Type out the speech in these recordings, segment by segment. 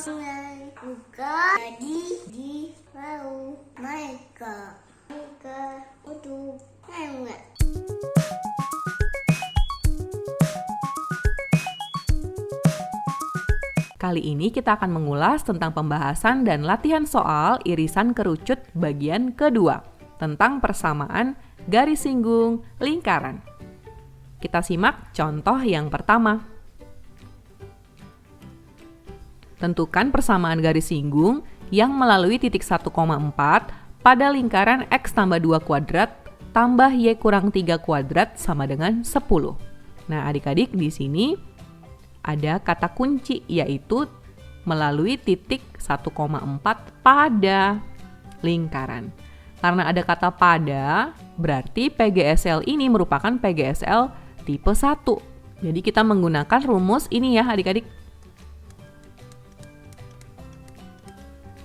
Buka jadi di laut mereka untuk lewat. Kali ini kita akan mengulas tentang pembahasan dan latihan soal irisan kerucut bagian kedua tentang persamaan garis singgung lingkaran. Kita simak contoh yang pertama. Tentukan persamaan garis singgung yang melalui titik 1,4 pada lingkaran X tambah 2 kuadrat tambah Y kurang 3 kuadrat sama dengan 10. Nah, adik-adik di sini ada kata kunci yaitu melalui titik 1,4 pada lingkaran. Karena ada kata pada, berarti PGSL ini merupakan PGSL tipe 1. Jadi kita menggunakan rumus ini ya adik-adik.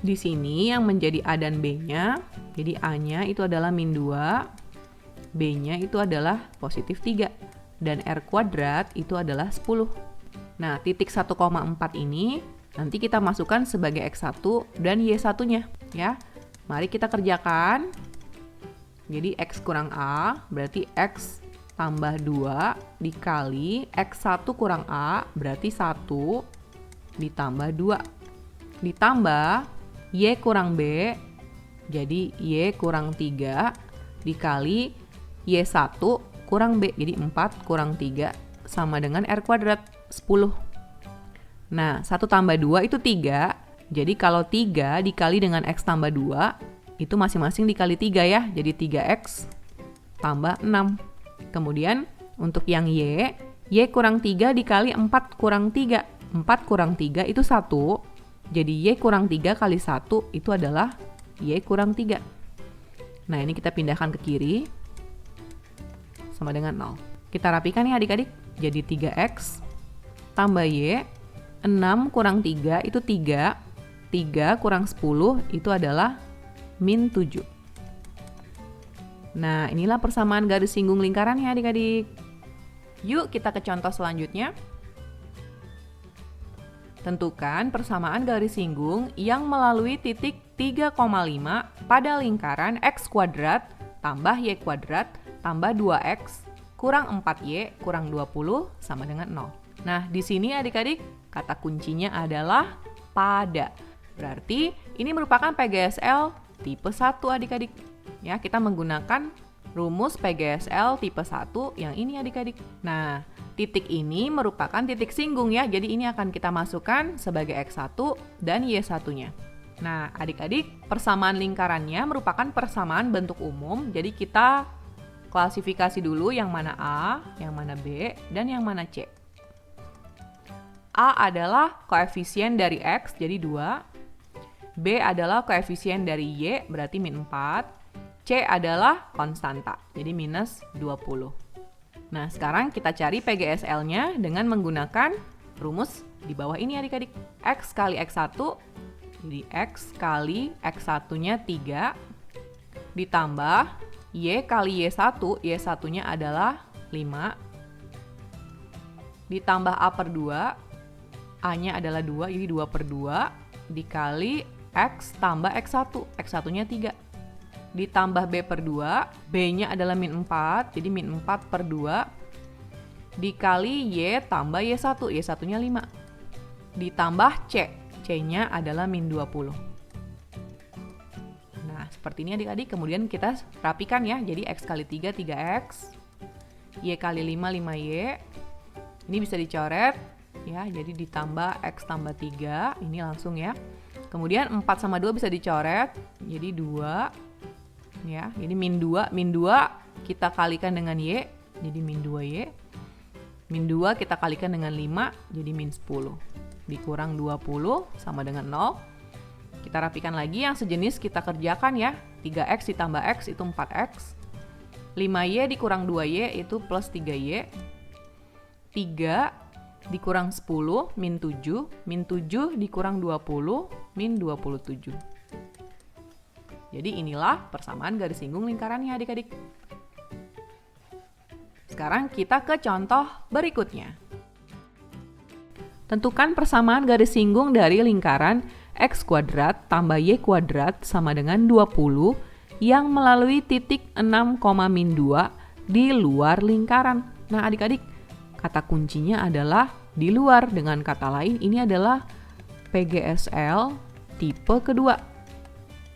Di sini yang menjadi A dan B-nya, jadi A-nya itu adalah min 2, B-nya itu adalah positif 3, dan R kuadrat itu adalah 10. Nah, titik 1,4 ini nanti kita masukkan sebagai X1 dan Y1-nya ya. Mari kita kerjakan. Jadi X kurang A berarti X tambah 2 dikali X1 kurang A berarti 1 ditambah 2 ditambah Y kurang B jadi Y kurang 3 dikali Y1 kurang B jadi 4 kurang 3 sama dengan R kuadrat 10. Nah, 1 tambah 2 itu 3. Jadi kalau 3 dikali dengan X tambah 2, itu masing-masing dikali 3 ya. Jadi 3X tambah 6. Kemudian untuk yang Y kurang 3 dikali 4 kurang 3. 4 kurang 3 itu 1. Jadi Y kurang 3 kali 1 itu adalah Y kurang 3. Nah, ini kita pindahkan ke kiri. Sama dengan 0. Kita rapikan ya adik-adik. Jadi 3X tambah Y, 6 kurang 3 itu 3. 3 kurang 10 itu adalah min 7. Nah, inilah persamaan garis singgung lingkaran ya adik-adik. Yuk kita ke contoh selanjutnya. Tentukan persamaan garis singgung yang melalui titik 3,5 pada lingkaran X kuadrat tambah Y kuadrat tambah 2X kurang 4Y kurang 20 sama dengan 0. Nah, di sini adik-adik kata kuncinya adalah pada. Berarti ini merupakan PGSL tipe 1 adik-adik. Ya, kita menggunakan rumus PGSL tipe 1 yang ini adik-adik. Nah, titik ini merupakan titik singgung ya. Jadi ini akan kita masukkan sebagai X1 dan Y1-nya. Nah, adik-adik, persamaan lingkarannya merupakan persamaan bentuk umum. Jadi kita klasifikasi dulu yang mana A, yang mana B, dan yang mana C. A adalah koefisien dari X, jadi 2. B adalah koefisien dari Y, berarti min 4. C adalah konstanta, jadi minus 20. Nah, sekarang kita cari PGSL-nya dengan menggunakan rumus di bawah ini adik-adik. X kali X1, jadi X kali X1-nya 3, ditambah Y kali Y1, Y1-nya adalah 5, ditambah A per 2, A-nya adalah 2, jadi 2 per 2, dikali X tambah X1, X1-nya 3. Ditambah B per 2, B-nya adalah min 4, jadi min 4 per 2, dikali Y tambah Y1, Y1-nya 5. Ditambah C, C-nya adalah min 20. Nah, seperti ini adik-adik, kemudian kita rapikan ya, jadi X kali 3, 3X, Y kali 5, 5Y, ini bisa dicoret, ya, jadi ditambah X tambah 3, ini langsung ya. Kemudian 4 sama 2 bisa dicoret, jadi 2, ya, ini min 2 kita kalikan dengan Y, jadi min 2Y. Min 2 kita kalikan dengan 5, jadi min 10. Dikurang 20 sama dengan 0. Kita rapikan lagi yang sejenis kita kerjakan ya. 3X ditambah X itu 4X. 5Y dikurang 2Y itu plus 3Y. 3 dikurang 10, min 7. Min 7 dikurang 20, min 27. Jadi inilah persamaan garis singgung lingkarannya adik-adik. Sekarang kita ke contoh berikutnya. Tentukan persamaan garis singgung dari lingkaran x kuadrat tambah y kuadrat sama dengan 20 yang melalui titik 6, min 2 di luar lingkaran. Nah adik-adik, kata kuncinya adalah di luar. Dengan kata lain, ini adalah PGSL tipe kedua.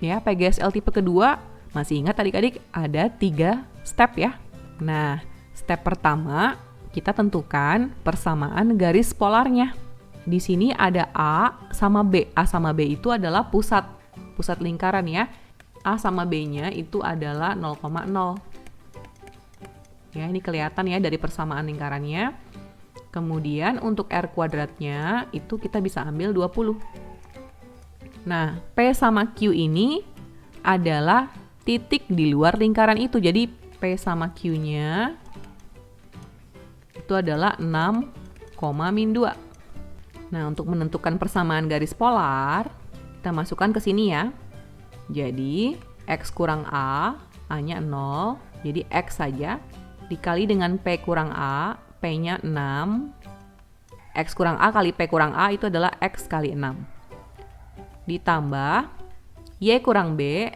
Ya, PGSL tipe kedua, masih ingat adik-adik ada 3 step ya. Nah, step pertama kita tentukan persamaan garis polarnya. Di sini ada A sama B. A sama B itu adalah pusat lingkaran ya. A sama B-nya itu adalah 0,0. Ya, ini kelihatan ya dari persamaan lingkarannya. Kemudian untuk R kuadratnya itu kita bisa ambil 20. Nah, P sama Q ini adalah titik di luar lingkaran itu. Jadi P sama Q-nya itu adalah 6, min 2. Nah, untuk menentukan persamaan garis polar, kita masukkan ke sini ya. Jadi, X kurang A, A-nya 0, jadi X saja. Dikali dengan P kurang A, P-nya 6. X kurang A kali P kurang A itu adalah X kali 6. Ditambah Y kurang B,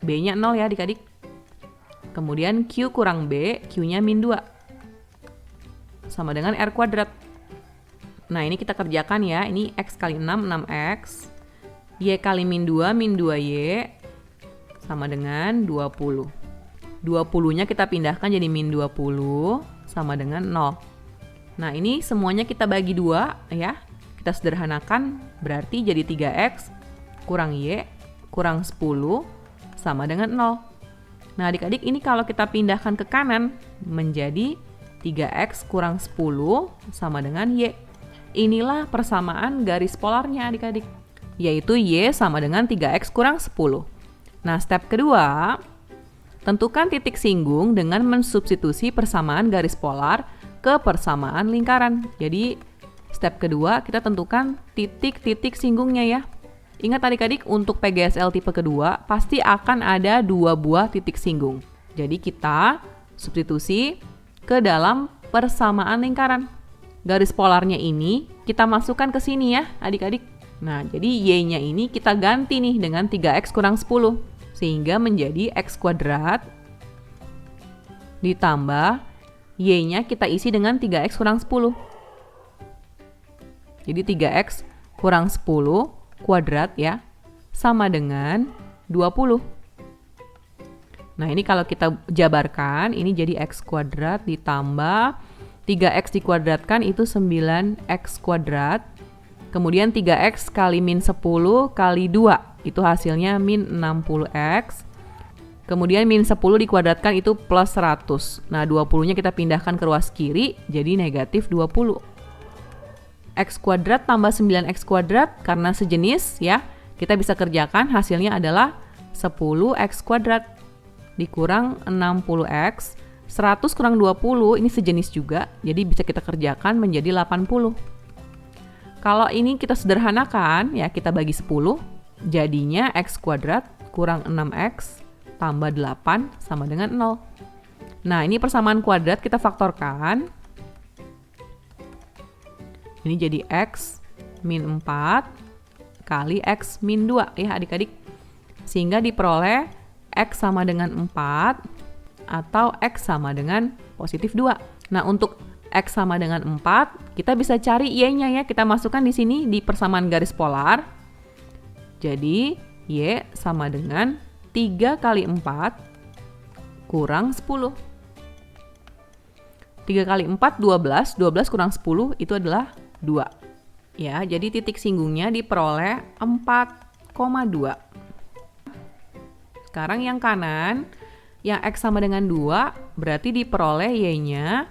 B-nya 0 ya adik-adik. Kemudian Q kurang B, Q-nya min 2. Sama dengan R kuadrat. Nah, ini kita kerjakan ya. Ini X kali 6, 6X. Y kali min 2Y. Sama dengan 20. 20-nya kita pindahkan jadi min 20. Sama dengan 0. Nah, ini semuanya kita bagi 2 ya. Kita sederhanakan. Berarti jadi 3X kurang Y kurang 10. Sama dengan 0. Nah, adik-adik ini kalau kita pindahkan ke kanan. Menjadi 3X kurang 10 sama dengan Y. Inilah persamaan garis polarnya adik-adik, yaitu Y sama dengan 3X kurang 10. Nah, step kedua, tentukan titik singgung dengan mensubstitusi persamaan garis polar ke persamaan lingkaran. Jadi, step kedua kita tentukan titik-titik singgungnya ya. Ingat adik-adik, untuk PGSL tipe kedua pasti akan ada 2 buah titik singgung. Jadi, kita substitusi ke dalam persamaan lingkaran. Garis polarnya ini kita masukkan ke sini ya adik-adik. Nah, jadi Y-nya ini kita ganti nih dengan 3X kurang 10. Sehingga menjadi X kuadrat ditambah Y-nya kita isi dengan 3X kurang 10. Jadi 3X kurang 10 kuadrat ya, sama dengan 20. Nah, ini kalau kita jabarkan, ini jadi X kuadrat ditambah 3X dikuadratkan itu 9X kuadrat. Kemudian 3X kali min 10 kali 2, itu hasilnya min 60X. Kemudian min 10 dikuadratkan itu plus 100. Nah, 20-nya kita pindahkan ke ruas kiri, jadi negatif 20. X kuadrat tambah 9X kuadrat, karena sejenis ya, kita bisa kerjakan hasilnya adalah 10X kuadrat. Dikurang 60X. 100 kurang 20, ini sejenis juga, jadi bisa kita kerjakan menjadi 80. Kalau ini kita sederhanakan, ya kita bagi 10, jadinya X kuadrat kurang 6X tambah 8 sama dengan 0. Nah, ini persamaan kuadrat kita faktorkan. Ini jadi X min 4 kali X min 2 ya adik-adik. Sehingga diperoleh X sama dengan 4 atau X sama dengan positif 2. Nah, untuk X sama dengan 4, kita bisa cari Y-nya ya. Kita masukkan di sini di persamaan garis polar. Jadi, Y sama dengan 3 kali 4 kurang 10. 3 kali 4, 12. 12 kurang 10 itu adalah 2. Ya, jadi titik singgungnya diperoleh 4,2. Sekarang yang kanan, yang X sama dengan 2, berarti diperoleh Y-nya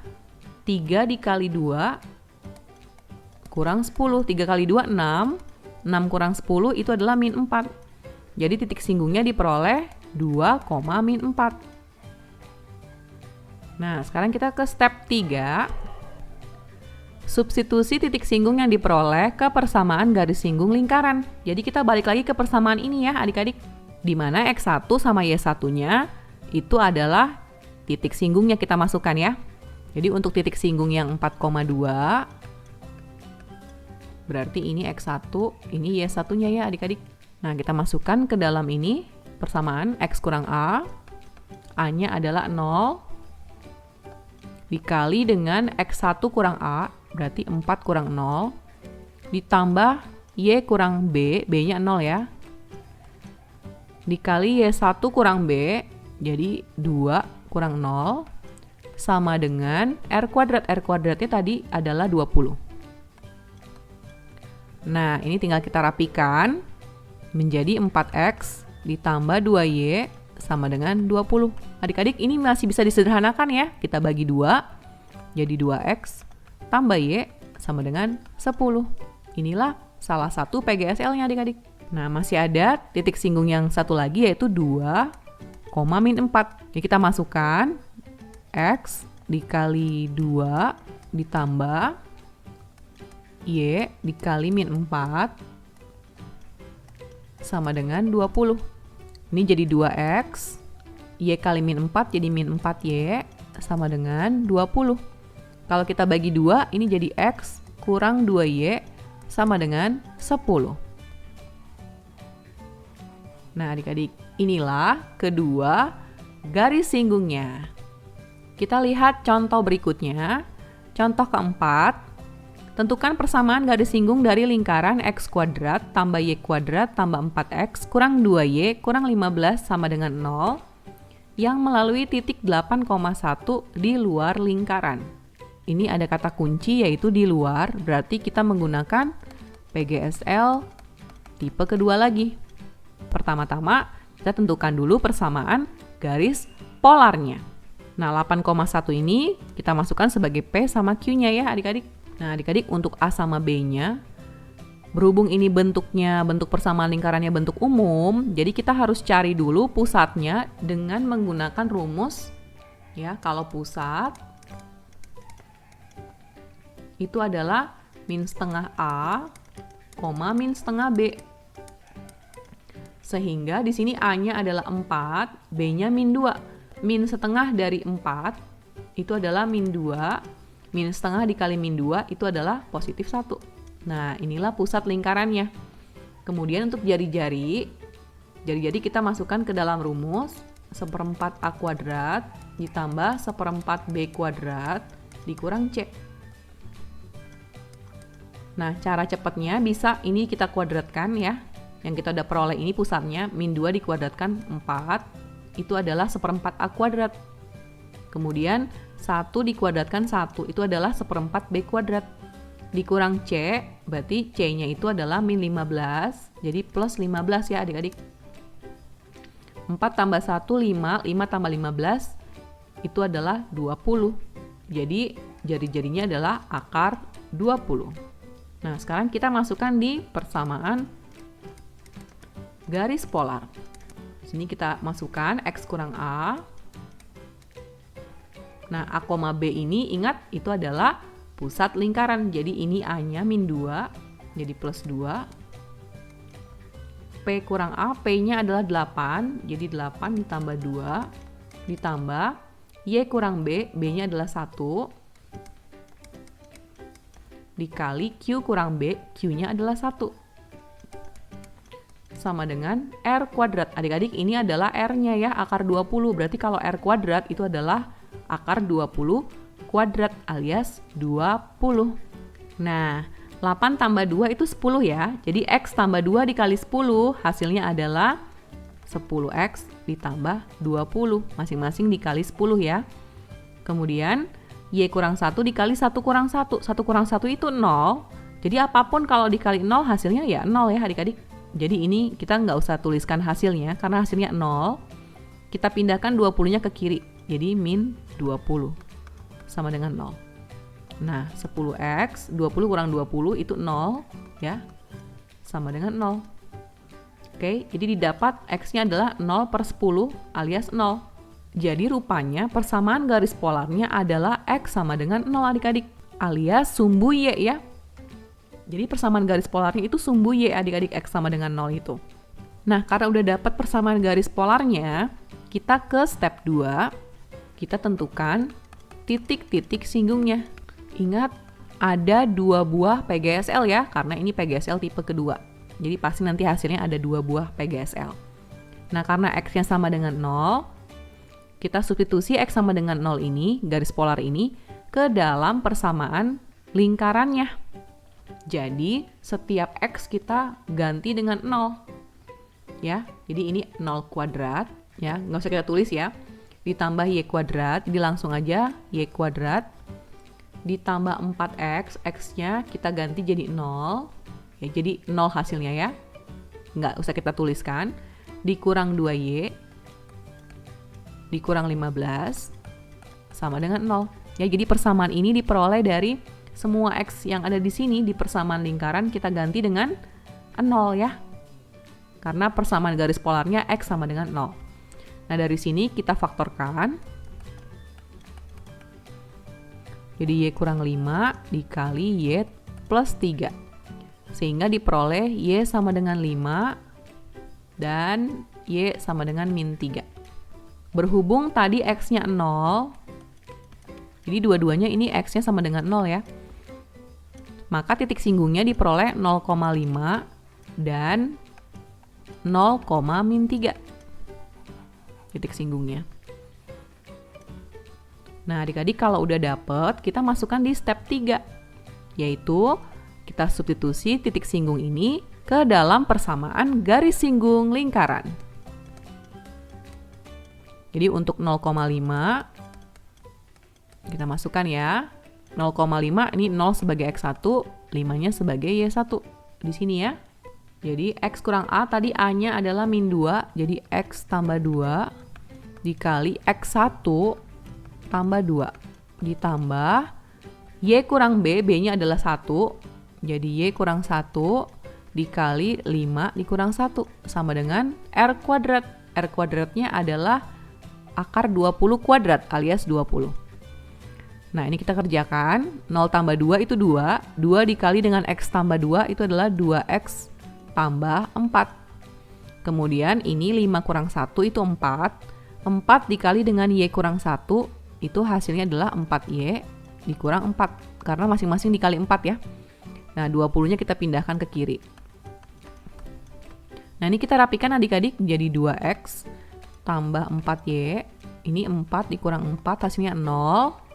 3 dikali 2 kurang 10. 3 kali 2, 6. 6 kurang 10 itu adalah min 4. Jadi titik singgungnya diperoleh 2, min 4. Nah, sekarang kita ke step 3. Substitusi titik singgung yang diperoleh ke persamaan garis singgung lingkaran. Jadi kita balik lagi ke persamaan ini ya adik-adik. Di mana X1 sama Y1-nya itu adalah titik singgungnya kita masukkan ya. Jadi untuk titik singgung yang 4,2, Berarti ini X1, ini Y1-nya ya adik-adik. Nah, kita masukkan ke dalam ini persamaan X kurang A. A-nya adalah 0. Dikali dengan X1 kurang A, berarti 4 kurang 0. Ditambah Y kurang B, B-nya 0 ya. Dikali Y1 kurang B, jadi 2 kurang 0. Sama dengan R kuadrat. R kuadratnya tadi adalah 20. Nah, ini tinggal kita rapikan menjadi 4X ditambah 2Y sama dengan 20. Adik-adik, ini masih bisa disederhanakan ya. Kita bagi 2, jadi 2X tambah Y sama dengan 10. Inilah salah satu PGSL-nya adik-adik. Nah, masih ada titik singgung yang satu lagi yaitu 2, min 4. Jadi kita masukkan X dikali 2 ditambah Y dikali min 4 sama dengan 20. Ini jadi 2X, Y kali min 4 jadi min 4Y sama dengan 20. Kalau kita bagi 2, ini jadi X kurang 2Y sama dengan 10. Nah adik-adik, inilah kedua garis singgungnya. Kita lihat contoh berikutnya. Contoh keempat. Tentukan persamaan garis singgung dari lingkaran X kuadrat tambah Y kuadrat tambah 4X kurang 2Y kurang 15 sama dengan 0 yang melalui titik 8,1 di luar lingkaran. Ini ada kata kunci yaitu di luar, berarti kita menggunakan PGSL tipe kedua lagi. Pertama-tama kita tentukan dulu persamaan garis polarnya. Nah 8,1 ini kita masukkan sebagai P sama Q-nya ya adik-adik. Nah adik-adik, untuk A sama B-nya, berhubung ini bentuk persamaan lingkarannya bentuk umum, jadi kita harus cari dulu pusatnya dengan menggunakan rumus ya. Kalau pusat itu adalah min setengah A, min setengah B. Sehingga di sini A-nya adalah 4, B-nya min 2. Min setengah dari 4 itu adalah min 2. Min setengah dikali min 2 itu adalah positif 1. Nah, inilah pusat lingkarannya. Kemudian untuk jari-jari kita masukkan ke dalam rumus 1/4 A kuadrat ditambah 1/4 B kuadrat dikurang C. Nah, cara cepatnya bisa ini kita kuadratkan ya. Yang kita udah peroleh ini pusatnya, min 2 dikuadratkan 4, itu adalah 1/4 A kuadrat. Kemudian 1 dikuadratkan 1, itu adalah 1/4 B kuadrat. Dikurang C, berarti C-nya itu adalah min 15, jadi plus 15 ya adik-adik. 4 tambah 1, 5, 5 tambah 15, itu adalah 20. Jadi jari-jarinya adalah akar 20. Nah, sekarang kita masukkan di persamaan garis polar. Sini kita masukkan X kurang A. Nah, A, B ini ingat itu adalah pusat lingkaran. Jadi ini A-nya min 2, jadi plus 2. P kurang A, P-nya adalah 8, jadi 8 ditambah 2, ditambah Y kurang B, B-nya adalah 1, dikali Q kurang B, Q-nya adalah 1. Sama dengan R kuadrat. Adik-adik, ini adalah R-nya ya, akar 20. Berarti kalau R kuadrat itu adalah akar 20 kuadrat alias 20. Nah, 8 tambah 2 itu 10 ya. Jadi X tambah 2 dikali 10 hasilnya adalah 10X ditambah 20. Masing-masing dikali 10 ya. Kemudian Y kurang 1 dikali 1 kurang 1. 1 kurang 1 itu 0. Jadi apapun kalau dikali 0 hasilnya ya 0 ya adik-adik. Jadi ini kita nggak usah tuliskan hasilnya karena hasilnya 0. Kita pindahkan 20-nya ke kiri. Jadi min 20 sama dengan 0. Nah, 10X, 20 kurang 20 itu 0 ya. Sama dengan 0. Oke, jadi didapat X-nya adalah 0/10 alias 0. Jadi rupanya persamaan garis polarnya adalah X sama dengan 0 adik-adik. Alias sumbu Y ya. Jadi persamaan garis polarnya itu sumbu Y adik-adik, X sama dengan 0 itu. Nah, karena udah dapat persamaan garis polarnya, kita ke step 2. Kita tentukan titik-titik singgungnya. Ingat, ada 2 buah PGSL ya, karena ini PGSL tipe kedua. Jadi pasti nanti hasilnya ada 2 buah PGSL. Nah, karena X-nya sama dengan 0, kita substitusi X sama dengan 0 ini, garis polar ini, ke dalam persamaan lingkarannya. Jadi, setiap X kita ganti dengan 0. Ya, jadi ini 0 kuadrat, ya, nggak usah kita tulis ya. Ditambah Y kuadrat, jadi langsung aja Y kuadrat. Ditambah 4X, X-nya kita ganti jadi 0. Ya, jadi 0 hasilnya ya. Nggak usah kita tuliskan. Dikurang 2Y, dikurang 15, sama dengan 0. Ya, jadi persamaan ini diperoleh dari semua X yang ada di sini di persamaan lingkaran kita ganti dengan 0 ya. Karena persamaan garis polarnya X sama dengan 0. Nah, dari sini kita faktorkan. Jadi Y kurang 5 dikali Y plus 3. Sehingga diperoleh Y sama dengan 5 dan Y sama dengan min 3. Berhubung tadi X-nya 0, jadi dua-duanya ini X-nya sama dengan 0 ya. Maka titik singgungnya diperoleh 0,5 dan 0,-3. Titik singgungnya. Nah, adik-adik kalau udah dapet, kita masukkan di step 3. Yaitu, kita substitusi titik singgung ini ke dalam persamaan garis singgung lingkaran. Jadi untuk 0,5, kita masukkan ya. 0,5 ini 0 sebagai X1, 5-nya sebagai Y1. Di sini ya. Jadi X kurang A, tadi A-nya adalah min 2, jadi X tambah 2 dikali X1 tambah 2 ditambah Y kurang B, B-nya adalah 1, jadi Y kurang 1 dikali 5 dikurang 1 sama dengan R kuadrat. R kuadratnya adalah akar 20 kuadrat alias 20. Nah, ini kita kerjakan. 0 tambah 2 itu 2. 2 dikali dengan X tambah 2 itu adalah 2X tambah 4. Kemudian ini 5 kurang 1 itu 4. 4 dikali dengan Y kurang 1 itu hasilnya adalah 4Y dikurang 4. Karena masing-masing dikali 4 ya. Nah, 20-nya kita pindahkan ke kiri. Nah, ini kita rapikan adik-adik jadi 2X tambah 4Y. Ini 4 dikurang 4 hasilnya 0.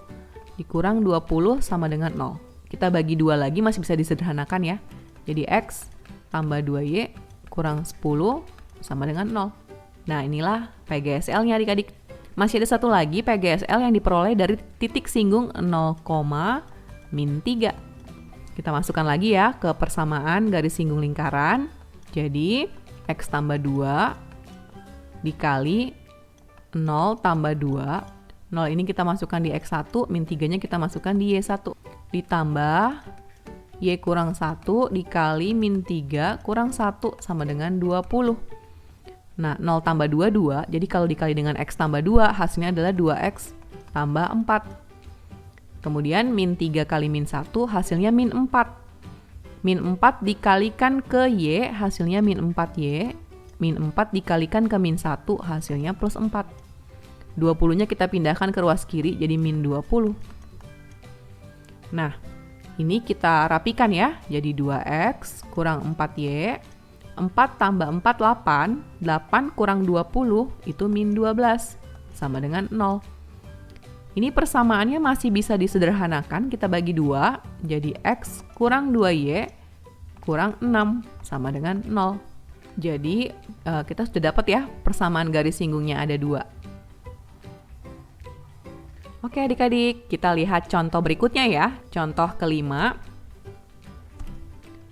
Dikurang 20 sama dengan 0. Kita bagi 2 lagi masih bisa disederhanakan ya. Jadi X tambah 2Y kurang 10 sama dengan 0. Nah, inilah PGSL-nya adik-adik. Masih ada satu lagi PGSL yang diperoleh dari titik singgung 0,-3. Kita masukkan lagi ya ke persamaan garis singgung lingkaran. Jadi, X tambah 2 dikali 0 tambah 2. 0 ini kita masukkan di X1, min 3-nya kita masukkan di Y1. Ditambah Y kurang 1 dikali min 3 kurang 1 sama dengan 20. Nah, 0 tambah 2, 2. Jadi kalau dikali dengan X tambah 2, hasilnya adalah 2X tambah 4. Kemudian min 3 kali min 1, hasilnya min 4. Min 4 dikalikan ke Y, hasilnya min 4Y. Min 4 dikalikan ke min 1, hasilnya plus 4. 20-nya kita pindahkan ke ruas kiri, jadi min 20. Nah, ini kita rapikan ya. Jadi 2X kurang 4Y. 4 tambah 4, 8. 8 kurang 20, itu min 12. Sama dengan 0. Ini persamaannya masih bisa disederhanakan. Kita bagi 2. Jadi X kurang 2Y kurang 6. Sama dengan 0. Jadi kita sudah dapat ya persamaan garis singgungnya ada 2. Oke adik-adik, kita lihat contoh berikutnya ya. Contoh kelima.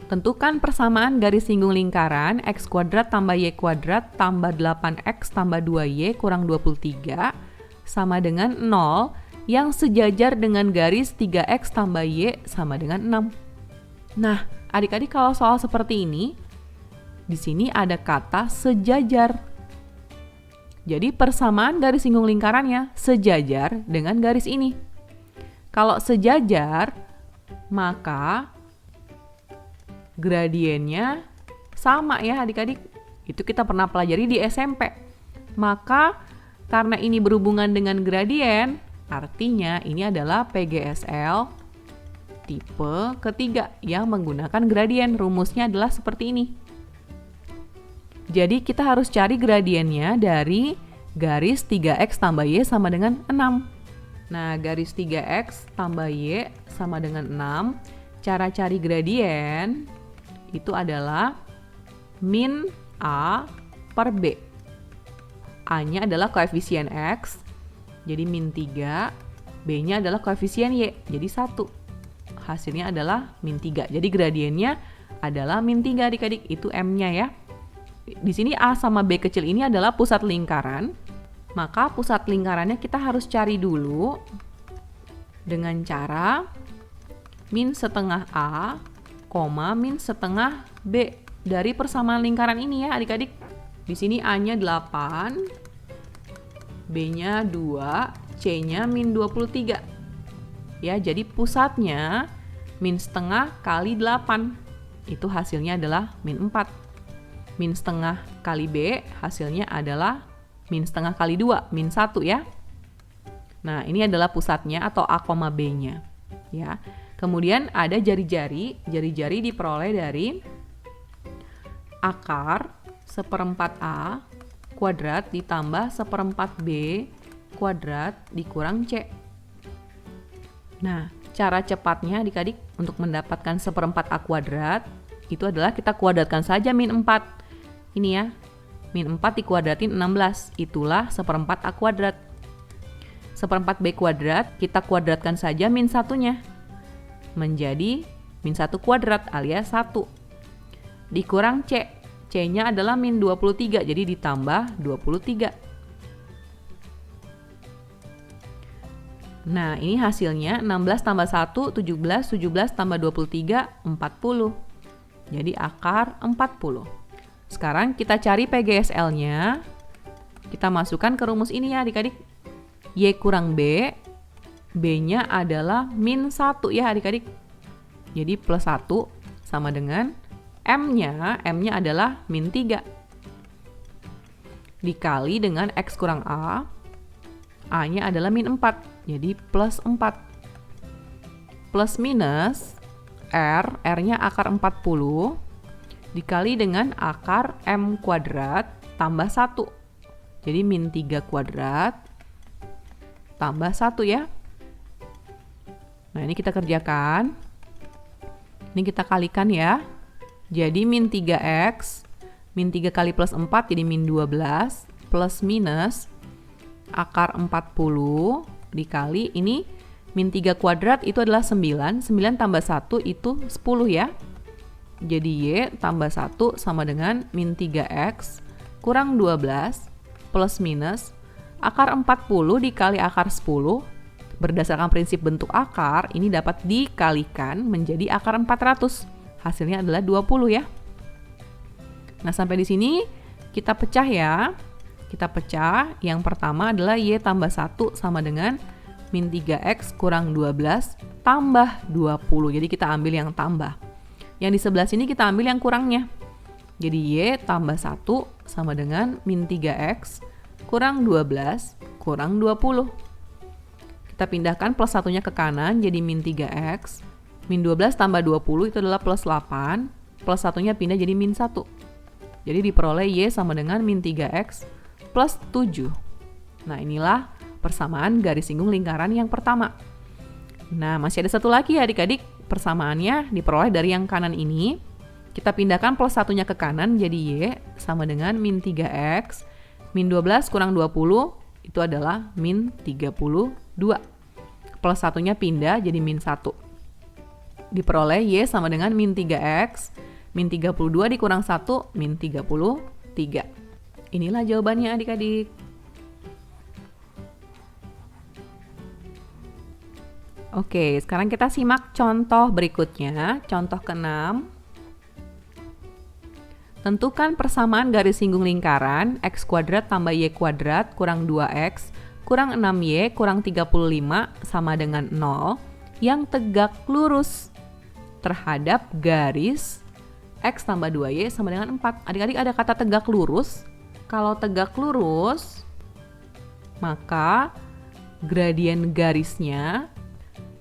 Tentukan persamaan garis singgung lingkaran X kuadrat tambah Y kuadrat tambah 8X tambah 2Y kurang 23 sama dengan 0 yang sejajar dengan garis 3X tambah Y sama dengan 6. Nah, adik-adik kalau soal seperti ini, di sini ada kata sejajar. Jadi persamaan garis singgung lingkarannya sejajar dengan garis ini. Kalau sejajar, maka gradiennya sama ya adik-adik. Itu kita pernah pelajari di SMP. Maka karena ini berhubungan dengan gradien, artinya ini adalah PGSL tipe ketiga yang menggunakan gradien. Rumusnya adalah seperti ini. Jadi kita harus cari gradiennya dari garis 3x tambah y sama dengan 6. Nah, garis 3x tambah y sama dengan 6. Cara cari gradien itu adalah min a per b. A-nya adalah koefisien x, jadi min 3. B-nya adalah koefisien y, jadi 1. Hasilnya adalah min 3. Jadi gradiennya adalah min 3 adik-adik, itu M-nya ya. Di sini A sama B kecil ini adalah pusat lingkaran. Maka pusat lingkarannya kita harus cari dulu dengan cara min setengah A, min setengah B dari persamaan lingkaran ini ya adik-adik. Di sini A-nya 8, B-nya 2, C-nya min 23. Ya, jadi pusatnya min setengah kali 8. Itu hasilnya adalah min 4. Min setengah kali B hasilnya adalah min setengah kali 2, min 1 ya. Nah, ini adalah pusatnya atau A, B-nya. Ya. Kemudian ada jari-jari. Jari-jari diperoleh dari akar 1/4 A kuadrat ditambah 1/4 B kuadrat dikurang C. Nah, cara cepatnya adik-adik untuk mendapatkan 1/4 A kuadrat itu adalah kita kuadratkan saja min 4. Ini ya, min 4 dikuadratin 16, itulah 1/4 A kuadrat. 1/4 B kuadrat, kita kuadratkan saja min 1-nya. Menjadi min 1 kuadrat alias 1. Dikurang C, C-nya adalah min 23, jadi ditambah 23. Nah, ini hasilnya 16 tambah 1, 17, 17 tambah 23, 40. Jadi akar 40. Sekarang kita cari PGSL-nya. Kita masukkan ke rumus ini ya adik-adik. Y kurang B, B-nya adalah min 1 ya adik-adik. Jadi plus 1 sama dengan M-nya adalah min 3. Dikali dengan X kurang A, A-nya adalah min 4. Jadi plus 4. Plus minus R-nya akar 40. Dikali dengan akar M kuadrat tambah 1. Jadi min 3 kuadrat tambah 1 ya. Nah, ini kita kerjakan. Ini kita kalikan ya. Jadi min 3x, min 3 kali plus 4 jadi min 12, plus minus akar 40 dikali ini min 3 kuadrat itu adalah 9, 9 tambah 1 itu 10 ya. Jadi Y tambah 1 sama dengan min 3x kurang 12 plus minus akar 40 dikali akar 10. Berdasarkan prinsip bentuk akar, ini dapat dikalikan menjadi akar 400. Hasilnya adalah 20 ya. Nah, sampai di sini kita pecah ya. Kita pecah. Yang pertama adalah Y tambah 1 sama dengan min 3x kurang 12 tambah 20. Jadi kita ambil yang tambah. Yang di sebelah sini kita ambil yang kurangnya. Jadi Y tambah 1 sama dengan min 3x kurang 12 kurang 20. Kita pindahkan plus satunya ke kanan jadi min 3x. Min 12 tambah 20 itu adalah plus 8. Plus satunya pindah jadi min 1. Jadi diperoleh Y sama dengan min 3x plus 7. Nah, inilah persamaan garis singgung lingkaran yang pertama. Nah, masih ada satu lagi ya adik-adik. Persamaannya diperoleh dari yang kanan ini. Kita pindahkan plus satunya ke kanan jadi Y sama dengan min 3x. Min 12 kurang 20 itu adalah min 32. Plus satunya pindah jadi min 1. Diperoleh Y sama dengan min 3x. Min 32 dikurang 1, min 33. Inilah jawabannya adik-adik. Oke, sekarang kita simak contoh berikutnya. Contoh ke-6. Tentukan persamaan garis singgung lingkaran x kuadrat tambah y kuadrat kurang 2x kurang 6y kurang 35 sama dengan 0 yang tegak lurus terhadap garis x tambah 2y sama dengan 4. Adik-adik ada kata tegak lurus. Kalau tegak lurus, maka gradien garisnya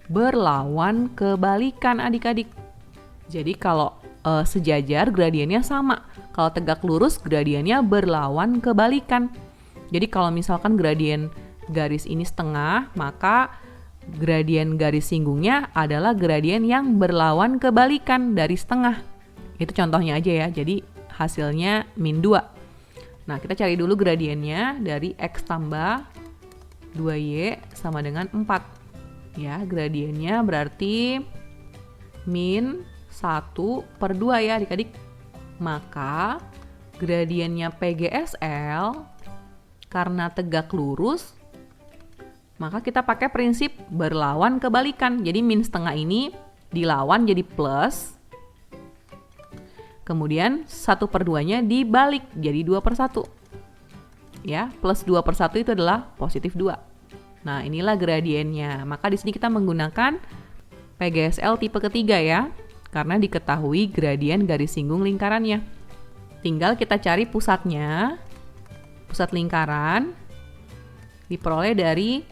berlawan kebalikan adik-adik. Jadi kalau sejajar gradiennya sama. Kalau tegak lurus gradiennya berlawan kebalikan. Jadi kalau misalkan gradien garis ini setengah, maka gradien garis singgungnya adalah gradien yang berlawan kebalikan dari setengah. Itu contohnya aja ya. Jadi hasilnya min 2. Nah, kita cari dulu gradiennya dari X tambah 2Y sama dengan 4. Ya, gradiennya berarti min 1/2 ya adik-adik. Maka gradiennya PGSL karena tegak lurus, maka kita pakai prinsip berlawan kebalikan. Jadi min setengah ini dilawan jadi plus. Kemudian 1/2-nya dibalik jadi 2/1. Ya, plus 2/1 itu adalah positif 2. Nah, inilah gradiennya. Maka di sini kita menggunakan PGSL tipe ketiga ya. Karena diketahui gradien garis singgung lingkarannya. Tinggal kita cari pusatnya. Pusat lingkaran diperoleh dari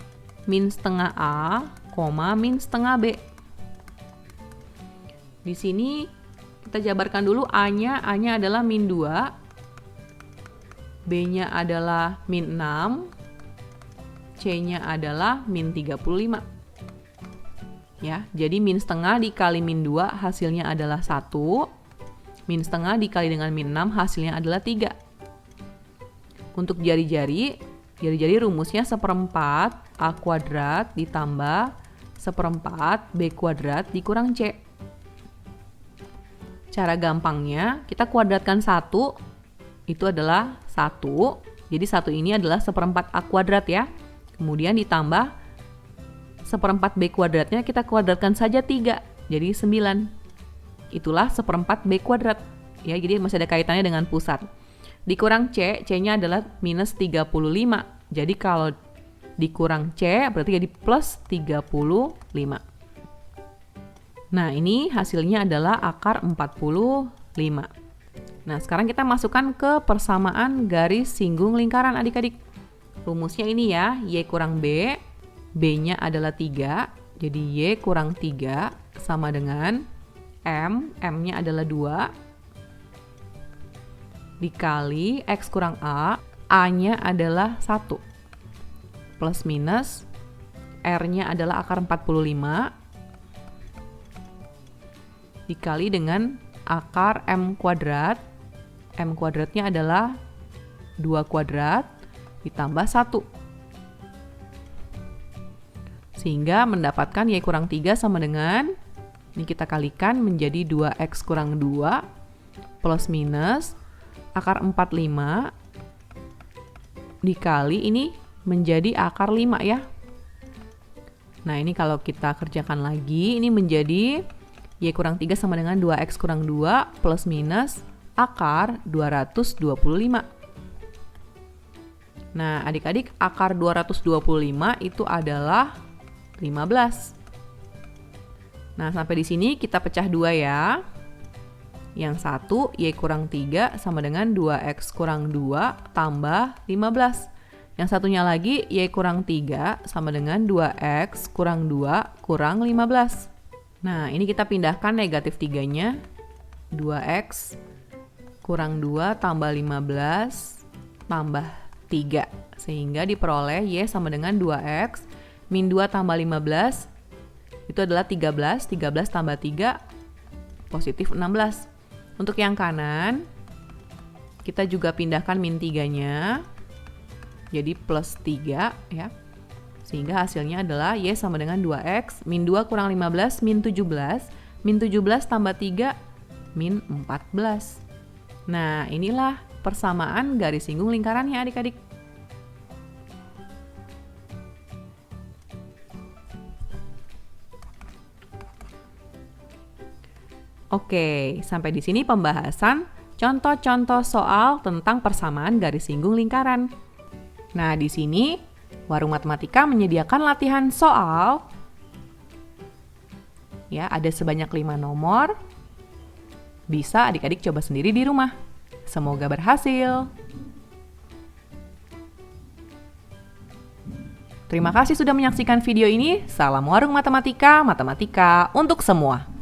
min setengah A, min setengah B. Di sini kita jabarkan dulu A-nya adalah min 2, B-nya adalah min 6, C-nya adalah min 35. Ya, jadi min setengah dikali min 2 hasilnya adalah 1. Min setengah dikali dengan min 6 hasilnya adalah 3. Untuk jari-jari rumusnya 1/4 A kuadrat ditambah 1/4 B kuadrat dikurang C. Cara gampangnya, kita kuadratkan 1, itu adalah 1. Jadi 1 ini adalah 1/4 A kuadrat ya. Kemudian ditambah 1/4 B kuadratnya kita kuadratkan saja 3, jadi 9. Itulah 1/4 B kuadrat. Ya, jadi masih ada kaitannya dengan pusat. Dikurang C, C-nya adalah minus 35. Jadi kalau dikurang C berarti jadi plus 35. Nah, ini hasilnya adalah akar 45. Nah, sekarang kita masukkan ke persamaan garis singgung lingkaran adik-adik. Rumusnya ini ya, Y kurang B. B-nya adalah 3, jadi Y kurang 3 sama dengan M, M-nya adalah 2, dikali X kurang A, A-nya adalah 1, plus minus, R-nya adalah akar 45, dikali dengan akar M kuadrat, M kuadratnya adalah 2 kuadrat, ditambah 1. Sehingga mendapatkan Y kurang 3 sama dengan, ini kita kalikan menjadi 2X kurang 2 plus minus akar 45 dikali ini menjadi akar 5 ya. Nah, ini kalau kita kerjakan lagi, ini menjadi Y kurang 3 sama dengan 2X kurang 2 plus minus akar 225. Nah, adik-adik, akar 225 itu adalah 15. Nah, sampai di sini kita pecah 2 ya. Yang satu, Y kurang 3 sama dengan 2X kurang 2 tambah 15. Yang satunya lagi, Y kurang 3 sama dengan 2X kurang 2 kurang 15. Nah, ini kita pindahkan negatif 3-nya. 2X kurang 2 tambah 15 tambah 3. Sehingga diperoleh Y sama dengan 2X min 2 tambah 15 itu adalah 13, 13 tambah 3 positif 16. Untuk yang kanan kita juga pindahkan min 3-nya jadi plus 3 ya. Sehingga hasilnya adalah Y sama dengan 2X min 2 kurang 15 min 17, min 17 tambah 3 min 14. Nah, inilah persamaan garis singgung lingkarannya adik-adik. Oke, sampai di sini pembahasan contoh-contoh soal tentang persamaan garis singgung lingkaran. Nah, di sini Warung Matematika menyediakan latihan soal. Ya, ada sebanyak 5 nomor. Bisa adik-adik coba sendiri di rumah. Semoga berhasil. Terima kasih sudah menyaksikan video ini. Salam warung matematika, matematika untuk semua.